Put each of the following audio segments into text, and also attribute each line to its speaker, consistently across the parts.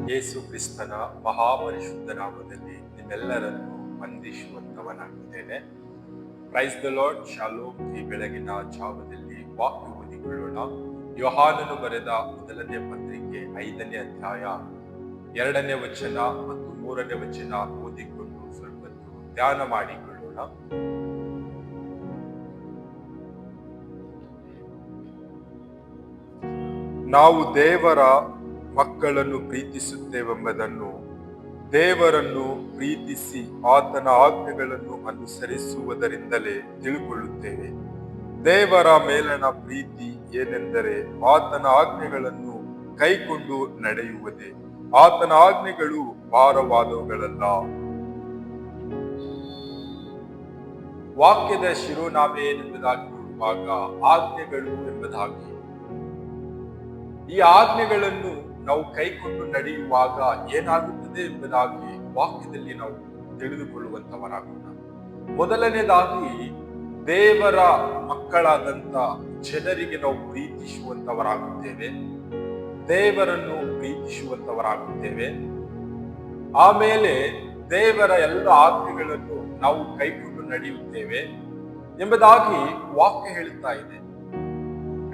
Speaker 1: ಯೇಸು ಕ್ರಿಸ್ತನ ಮಹಾಪರಿಶುದ್ಧ ನಾಮದಲ್ಲಿ ನಿಮ್ಮೆಲ್ಲರನ್ನು ವಂದಿಸುವಂತವನಾಗಿದ್ದೇನೆ. Praise the Lord. ಶಾಲೋಮ್. ಈ ಬೆಳಗಿನ ಜಾವದಲ್ಲಿ ವಾಕ್ಯ ಓದಿಕೊಳ್ಳೋಣ. ಯೋಹಾನನು ಬರೆದ ಮೊದಲನೇ ಪತ್ರಿಕೆ 5ನೇ ಅಧ್ಯಾಯ 2ನೇ ವಚನ ಮತ್ತು 3ನೇ ವಚನ ಓದಿಕೊಂಡು ಸ್ವಲ್ಪ ಧ್ಯಾನ ಮಾಡಿಕೊಳ್ಳೋಣ. ನಾವು ದೇವರ ಮಕ್ಕಳನ್ನು ಪ್ರೀತಿಸುತ್ತೇವೆಂಬುದನ್ನು ದೇವರನ್ನು ಪ್ರೀತಿಸಿ ಆತನ ಆಜ್ಞೆಗಳನ್ನು ಅನುಸರಿಸುವುದರಿಂದಲೇ ತಿಳುಕೊಳ್ಳುತ್ತೇವೆ. ದೇವರ ಮೇಲನ ಪ್ರೀತಿ ಏನೆಂದರೆ ಆತನ ಆಜ್ಞೆಗಳನ್ನು ಕೈಕೊಂಡು ನಡೆಯುವುದೇ. ಆತನ ಆಜ್ಞೆಗಳು ಭಾರವಾದವುಗಳಲ್ಲ. ವಾಕ್ಯದ ಶಿರೋನಾಮೆ ಏನೆಂಬುದಾಗಿ ನೋಡುವಾಗ ಆಜ್ಞೆಗಳು ಎಂಬುದಾಗಿ, ಈ ಆಜ್ಞೆಗಳನ್ನು ನಾವು ಕೈಕೊಂಡು ನಡೆಯುವಾಗ ಏನಾಗುತ್ತದೆ ಎಂಬುದಾಗಿ ವಾಕ್ಯದಲ್ಲಿ ನಾವು ತಿಳಿದುಕೊಳ್ಳುವಂತವರಾಗೋಣ. ಮೊದಲನೇದಾಗಿ, ದೇವರ ಮಕ್ಕಳಾದಂತ ಜನರಿಗೆ ನಾವು ಪ್ರೀತಿಸುವಂತವರಾಗುತ್ತೇವೆ, ದೇವರನ್ನು ಪ್ರೀತಿಸುವಂತವರಾಗುತ್ತೇವೆ. ಆಮೇಲೆ ದೇವರ ಎಲ್ಲ ಆಜ್ಞೆಗಳನ್ನು ನಾವು ಕೈಕೊಂಡು ನಡೆಯುತ್ತೇವೆ ಎಂಬುದಾಗಿ ವಾಕ್ಯ ಹೇಳುತ್ತಾ ಇದೆ.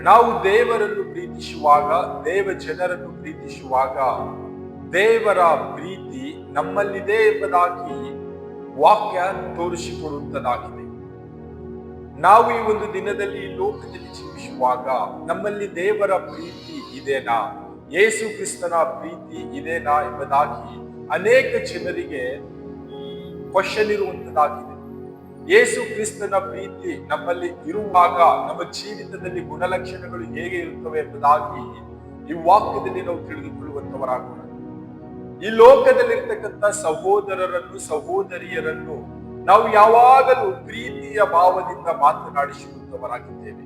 Speaker 1: ನಾವು ದೇವರನ್ನು ಪ್ರೀತಿಸುವಾಗ, ದೇವ ಜನರನ್ನು ಪ್ರೀತಿಸುವಾಗ ದೇವರ ಪ್ರೀತಿ ನಮ್ಮಲ್ಲಿದೆ ಎಂಬುದಾಗಿ ವಾಕ್ಯ ತೋರಿಸಿಕೊಡುವಂತದಾಗಿದೆ. ನಾವು ಈ ಒಂದು ದಿನದಲ್ಲಿ ಈ ಲೋಕದಲ್ಲಿ ಜೀವಿಸುವಾಗ ನಮ್ಮಲ್ಲಿ ದೇವರ ಪ್ರೀತಿ ಇದೆನಾ, ಯೇಸು ಕ್ರಿಸ್ತನ ಪ್ರೀತಿ ಇದೆನಾ ಎಂಬುದಾಗಿ ಅನೇಕ ಜನರಿಗೆ ಕ್ವಶನ್ ಇರುವಂತದಾಗಿದೆ. ಯೇಸು ಕ್ರಿಸ್ತನ ಪ್ರೀತಿ ನಮ್ಮಲ್ಲಿ ಇರುವಾಗ ನಮ್ಮ ಜೀವಿತದಲ್ಲಿ ಗುಣಲಕ್ಷಣಗಳು ಹೇಗೆ ಇರುತ್ತವೆ ಎಂಬುದಾಗಿ ಈ ವಾಕ್ಯದಲ್ಲಿ ನಾವು ತಿಳಿದುಕೊಳ್ಳುವಂತವರಾಗೋಣ. ಈ ಲೋಕದಲ್ಲಿರ್ತಕ್ಕಂಥ ಸಹೋದರರನ್ನು ಸಹೋದರಿಯರನ್ನು ನಾವು ಯಾವಾಗಲೂ ಪ್ರೀತಿಯ ಭಾವದಿಂದ ಮಾತನಾಡಿಸುವಂತವರಾಗಿದ್ದೇವೆ.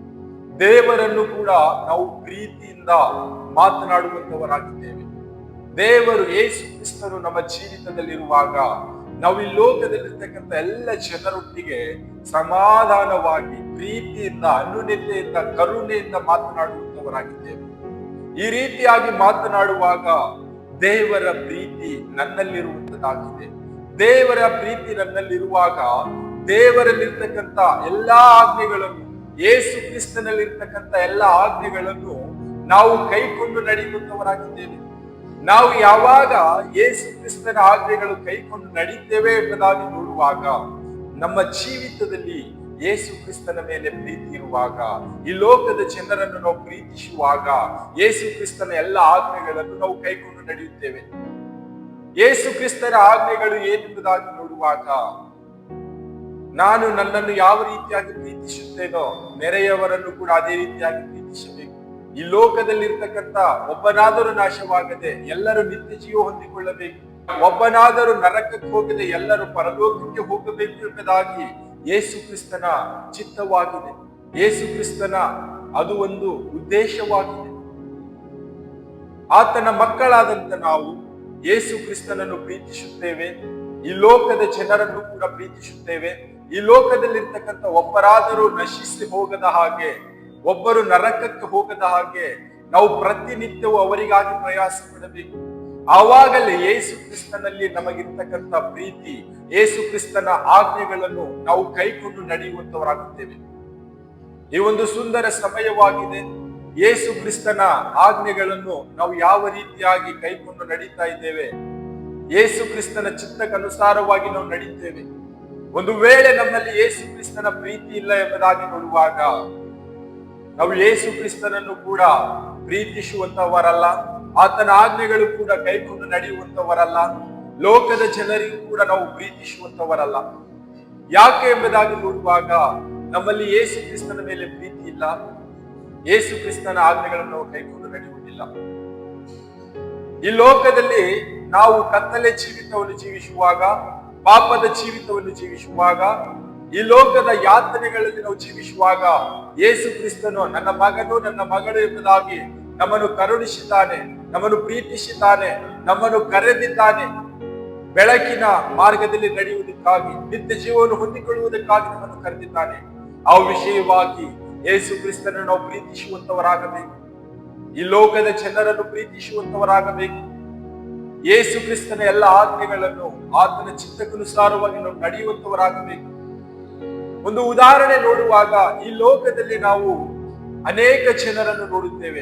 Speaker 1: ದೇವರನ್ನು ಕೂಡ ನಾವು ಪ್ರೀತಿಯಿಂದ ಮಾತನಾಡುವಂತವರಾಗಿದ್ದೇವೆ. ದೇವರು ಯೇಸು ಕ್ರಿಸ್ತನು ನಮ್ಮ ಜೀವಿತದಲ್ಲಿರುವಾಗ ನಾವು ಈ ಲೋಕದಲ್ಲಿರ್ತಕ್ಕಂಥ ಎಲ್ಲ ಜನರೊಟ್ಟಿಗೆ ಸಮಾಧಾನವಾಗಿ ಪ್ರೀತಿಯಿಂದ, ಅನ್ಯೋನ್ಯತೆಯಿಂದ, ಕರುಣೆಯಿಂದ ಮಾತನಾಡುವಂತವರಾಗಿದ್ದೇವೆ. ಈ ರೀತಿಯಾಗಿ ಮಾತನಾಡುವಾಗ ದೇವರ ಪ್ರೀತಿ ನನ್ನಲ್ಲಿರುವಂತದ್ದಾಗಿದೆ. ದೇವರ ಪ್ರೀತಿ ನನ್ನಲ್ಲಿರುವಾಗ ದೇವರಲ್ಲಿರ್ತಕ್ಕಂಥ ಎಲ್ಲಾ ಆಜ್ಞೆಗಳನ್ನು, ಯೇಸು ಕ್ರಿಸ್ತನಲ್ಲಿರ್ತಕ್ಕಂಥ ಎಲ್ಲ ಆಜ್ಞೆಗಳನ್ನು ನಾವು ಕೈಕೊಂಡು ನಡೆಯುವಂತವರಾಗಿದ್ದೇವೆ. ನಾವು ಯಾವಾಗ ಯೇಸು ಕ್ರಿಸ್ತನ ಆಜ್ಞೆಗಳು ಕೈಕೊಂಡು ನಡೀತೇವೆ ಎಂಬುದಾಗಿ ನೋಡುವಾಗ, ನಮ್ಮ ಜೀವಿತದಲ್ಲಿ ಯೇಸು ಕ್ರಿಸ್ತನ ಮೇಲೆ ಪ್ರೀತಿ ಇರುವಾಗ, ಈ ಲೋಕದ ಜನರನ್ನು ನಾವು ಪ್ರೀತಿಸುವಾಗ ಯೇಸು ಕ್ರಿಸ್ತನ ಎಲ್ಲ ಆಜ್ಞೆಗಳನ್ನು ನಾವು ಕೈಕೊಂಡು ನಡೆಯುತ್ತೇವೆ. ಯೇಸು ಕ್ರಿಸ್ತನ ಆಜ್ಞೆಗಳು ಏನೆಂಬುದಾಗಿ ನೋಡುವಾಗ, ನಾನು ನನ್ನನ್ನು ಯಾವ ರೀತಿಯಾಗಿ ಪ್ರೀತಿಸುತ್ತೇನೋ ನೆರೆಯವರನ್ನು ಕೂಡ ಅದೇ ರೀತಿಯಾಗಿ ಪ್ರೀತಿಸಬೇಕು. ಈ ಲೋಕದಲ್ಲಿರ್ತಕ್ಕಂಥ ಒಬ್ಬನಾದರೂ ನಾಶವಾಗದೆ ಎಲ್ಲರೂ ನಿತ್ಯ ಜೀವ ಹೊಂದಿಕೊಳ್ಳಬೇಕು, ಒಬ್ಬನಾದರೂ ನರಕಕ್ಕೆ ಹೋಗದೆ ಎಲ್ಲರೂ ಪರಲೋಕಕ್ಕೆ ಹೋಗಬೇಕು ಎಂಬುದಾಗಿ ಯೇಸು ಕ್ರಿಸ್ತನ ಚಿತ್ತವಾಗಿದೆ. ಯೇಸು ಕ್ರಿಸ್ತನ ಅದು ಒಂದು ಉದ್ದೇಶವಾಗಿದೆ. ಆತನ ಮಕ್ಕಳಾದಂತ ನಾವು ಯೇಸು ಕ್ರಿಸ್ತನನ್ನು ಪ್ರೀತಿಸುತ್ತೇವೆ, ಈ ಲೋಕದ ಜನರನ್ನು ಕೂಡ ಪ್ರೀತಿಸುತ್ತೇವೆ. ಈ ಲೋಕದಲ್ಲಿರ್ತಕ್ಕಂಥ ಒಬ್ಬರಾದರೂ ನಶಿಸಿ ಹೋಗದ ಹಾಗೆ, ಒಬ್ಬರು ನರಕಕ್ಕೆ ಹೋಗದ ಹಾಗೆ ನಾವು ಪ್ರತಿನಿತ್ಯವೂ ಅವರಿಗಾಗಿ ಪ್ರಯಾಸ ಪಡಬೇಕು. ಆವಾಗಲೇ ಯೇಸು ಕ್ರಿಸ್ತನಲ್ಲಿ ನಮಗಿರ್ತಕ್ಕಂಥ ಪ್ರೀತಿ, ಯೇಸು ಕ್ರಿಸ್ತನ ಆಜ್ಞೆಗಳನ್ನು ನಾವು ಕೈಕೊಂಡು ನಡೆಯುವಂತವರಾಗುತ್ತೇವೆ. ಈ ಒಂದು ಸುಂದರ ಸಮಯವಾಗಿದೆ. ಯೇಸು ಕ್ರಿಸ್ತನ ಆಜ್ಞೆಗಳನ್ನು ನಾವು ಯಾವ ರೀತಿಯಾಗಿ ಕೈಕೊಂಡು ನಡೀತಾ ಇದ್ದೇವೆ, ಯೇಸು ಕ್ರಿಸ್ತನ ಚಿತ್ತಕ್ಕನುಸಾರವಾಗಿ ನಾವು ನಡೀತೇವೆ. ಒಂದು ವೇಳೆ ನಮ್ಮಲ್ಲಿ ಯೇಸು ಕ್ರಿಸ್ತನ ಪ್ರೀತಿ ಇಲ್ಲ ಎಂಬುದಾಗಿ ನೋಡುವಾಗ ನಾವು ಯೇಸು ಕ್ರಿಸ್ತನನ್ನು ಕೂಡ ಪ್ರೀತಿಸುವಂತವರಲ್ಲ, ಆತನ ಆಜ್ಞೆಗಳು ಕೂಡ ಕೈಕೊಂಡು ನಡೆಯುವಂತವರಲ್ಲ, ಲೋಕದ ಜನರಿಗೂ ಕೂಡ ನಾವು ಪ್ರೀತಿಸುವಂತವರಲ್ಲ. ಯಾಕೆ ಎಂಬುದಾಗಿ ನೋಡುವಾಗ ನಮ್ಮಲ್ಲಿ ಯೇಸು ಕ್ರಿಸ್ತನ ಮೇಲೆ ಪ್ರೀತಿ ಇಲ್ಲ, ಯೇಸು ಕ್ರಿಸ್ತನ ಆಜ್ಞೆಗಳನ್ನು ನಾವು ಕೈಕೊಂಡು ನಡೆಯುವುದಿಲ್ಲ. ಈ ಲೋಕದಲ್ಲಿ ನಾವು ಕತ್ತಲೆ ಜೀವಿತವನ್ನು ಜೀವಿಸುವಾಗ, ಪಾಪದ ಜೀವಿತವನ್ನು ಜೀವಿಸುವಾಗ, ಈ ಲೋಕದ ಯಾತನೆಗಳಲ್ಲಿ ನಾವು ಜೀವಿಸುವಾಗ ಯೇಸು ಕ್ರಿಸ್ತನು ನನ್ನ ಮಗನು ನನ್ನ ಮಗಳು ಎಂಬುದಾಗಿ ನಮ್ಮನ್ನು ಕರುಣಿಸಿದ್ದಾನೆ, ನಮ್ಮನ್ನು ಪ್ರೀತಿಸಿದ್ದಾನೆ, ನಮ್ಮನ್ನು ಕರೆದಿದ್ದಾನೆ. ಬೆಳಕಿನ ಮಾರ್ಗದಲ್ಲಿ ನಡೆಯುವುದಕ್ಕಾಗಿ, ನಿತ್ಯ ಜೀವವನ್ನು ಹೊಂದಿಕೊಳ್ಳುವುದಕ್ಕಾಗಿ ನಮ್ಮನ್ನು ಕರೆದಿದ್ದಾನೆ. ಆ ವಿಷಯವಾಗಿ ಯೇಸು ಕ್ರಿಸ್ತನನ್ನು ನಾವು ಪ್ರೀತಿಸುವಂತವರಾಗಬೇಕು. ಈ ಲೋಕದ ಜನರನ್ನು ಪ್ರೀತಿಸುವಂತವರಾಗಬೇಕು. ಯೇಸು ಕ್ರಿಸ್ತನ ಎಲ್ಲ ಆಜ್ಞೆಗಳನ್ನು ಆತನ ಚಿತ್ತಕ್ಕನುಸಾರವಾಗಿ ನಾವು ನಡೆಯುವಂತವರಾಗಬೇಕು. ಒಂದು ಉದಾಹರಣೆ ನೋಡುವಾಗ ಈ ಲೋಕದಲ್ಲಿ ನಾವು ಅನೇಕ ಜನರನ್ನು ನೋಡುತ್ತೇವೆ.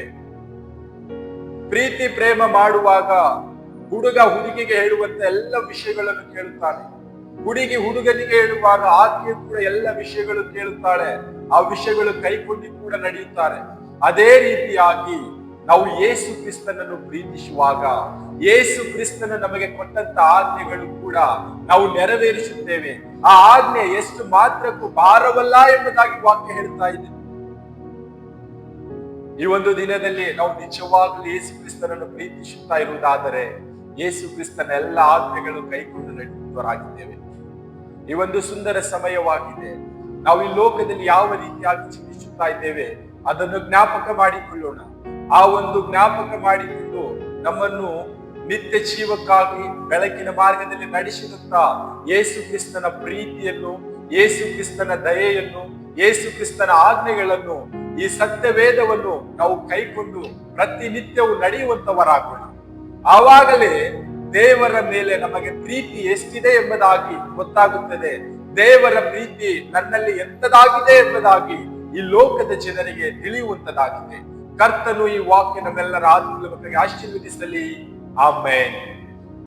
Speaker 1: ಪ್ರೀತಿ ಪ್ರೇಮ ಮಾಡುವಾಗ ಹುಡುಗ ಹುಡುಗಿಗೆ ಹೇಳುವಂತ ಎಲ್ಲ ವಿಷಯಗಳನ್ನು ಕೇಳುತ್ತಾನೆ. ಹುಡುಗಿ ಹುಡುಗನಿಗೆ ಹೇಳುವಾಗ ಆಕೆಯು ಕೂಡ ಎಲ್ಲ ವಿಷಯಗಳು ಕೇಳುತ್ತಾಳೆ. ಆ ವಿಷಯಗಳು ಕೈಕೊಂಡು ಕೂಡ ನಡೆಯುತ್ತಾರೆ. ಅದೇ ರೀತಿಯಾಗಿ ನಾವು ಯೇಸು ಕ್ರಿಸ್ತನನ್ನು ಪ್ರೀತಿಸುವಾಗ ಯೇಸು ಕ್ರಿಸ್ತನ ನಮಗೆ ಕೊಟ್ಟಂತ ಆಜ್ಞೆಗಳು ಕೂಡ ನಾವು ನೆರವೇರಿಸುತ್ತೇವೆ. ಆ ಆಜ್ಞೆ ಎಷ್ಟು ಮಾತ್ರಕ್ಕೂ ಭಾರವಲ್ಲ ಎಂಬುದಾಗಿ ವಾಕ್ಯ ಹೇಳ್ತಾ ಇದೆ. ಈ ಒಂದು ದಿನದಲ್ಲಿ ನಾವು ನಿಜವಾಗಲೂ ಯೇಸು ಕ್ರಿಸ್ತನನ್ನು ಪ್ರೀತಿಸುತ್ತಾ ಇರುವುದಾದರೆ ಯೇಸು ಕ್ರಿಸ್ತನ ಎಲ್ಲ ಆಜ್ಞೆಗಳು ಕೈಕೊಂಡು ನಡೆಯುವವರಾಗಿದ್ದೇವೆ. ಈ ಒಂದು ಸುಂದರ ಸಮಯವಾಗಿದೆ. ನಾವು ಈ ಲೋಕದಲ್ಲಿ ಯಾವ ರೀತಿಯಾಗಿ ಚಿಂತಿಸುತ್ತಾ ಇದ್ದೇವೆ ಅದನ್ನು ಜ್ಞಾಪಕ ಮಾಡಿಕೊಳ್ಳೋಣ. ಆ ಒಂದು ಜ್ಞಾಪಕ ಮಾಡಿಕೊಂಡು ನಮ್ಮನ್ನು ನಿತ್ಯ ಜೀವಕ್ಕಾಗಿ ಬೆಳಕಿನ ಮಾರ್ಗದಲ್ಲಿ ನಡೆಸಿರುತ್ತಾ ಯೇಸು ಕ್ರಿಸ್ತನ ಪ್ರೀತಿಯನ್ನು, ಯೇಸು ಕ್ರಿಸ್ತನ ದಯೆಯನ್ನು, ಯೇಸು ಕ್ರಿಸ್ತನ ಆಜ್ಞೆಗಳನ್ನು, ಈ ಸತ್ಯವೇದವನ್ನು ನಾವು ಕೈಕೊಂಡು ಪ್ರತಿನಿತ್ಯವೂ ನಡೆಯುವಂತವರಾಗೋಣ. ಆವಾಗಲೇ ದೇವರ ಮೇಲೆ ನಮಗೆ ಪ್ರೀತಿ ಎಷ್ಟಿದೆ ಎಂಬುದಾಗಿ ಗೊತ್ತಾಗುತ್ತದೆ. ದೇವರ ಪ್ರೀತಿ ನನ್ನಲ್ಲಿ ಎಂತದಾಗಿದೆ ಎಂಬುದಾಗಿ ಈ ಲೋಕದ ಜನರಿಗೆ ತಿಳಿಯುವಂತದಾಗಿದೆ. ಕರ್ತನು ಈ ವಾಕ್ಯ ನಮ್ಮೆಲ್ಲರ ಆತ್ಮೀಯ ಮಕ್ಕಳಿಗೆ ಆಶೀರ್ವದಿಸಲಿ. ಆಮೆನ್.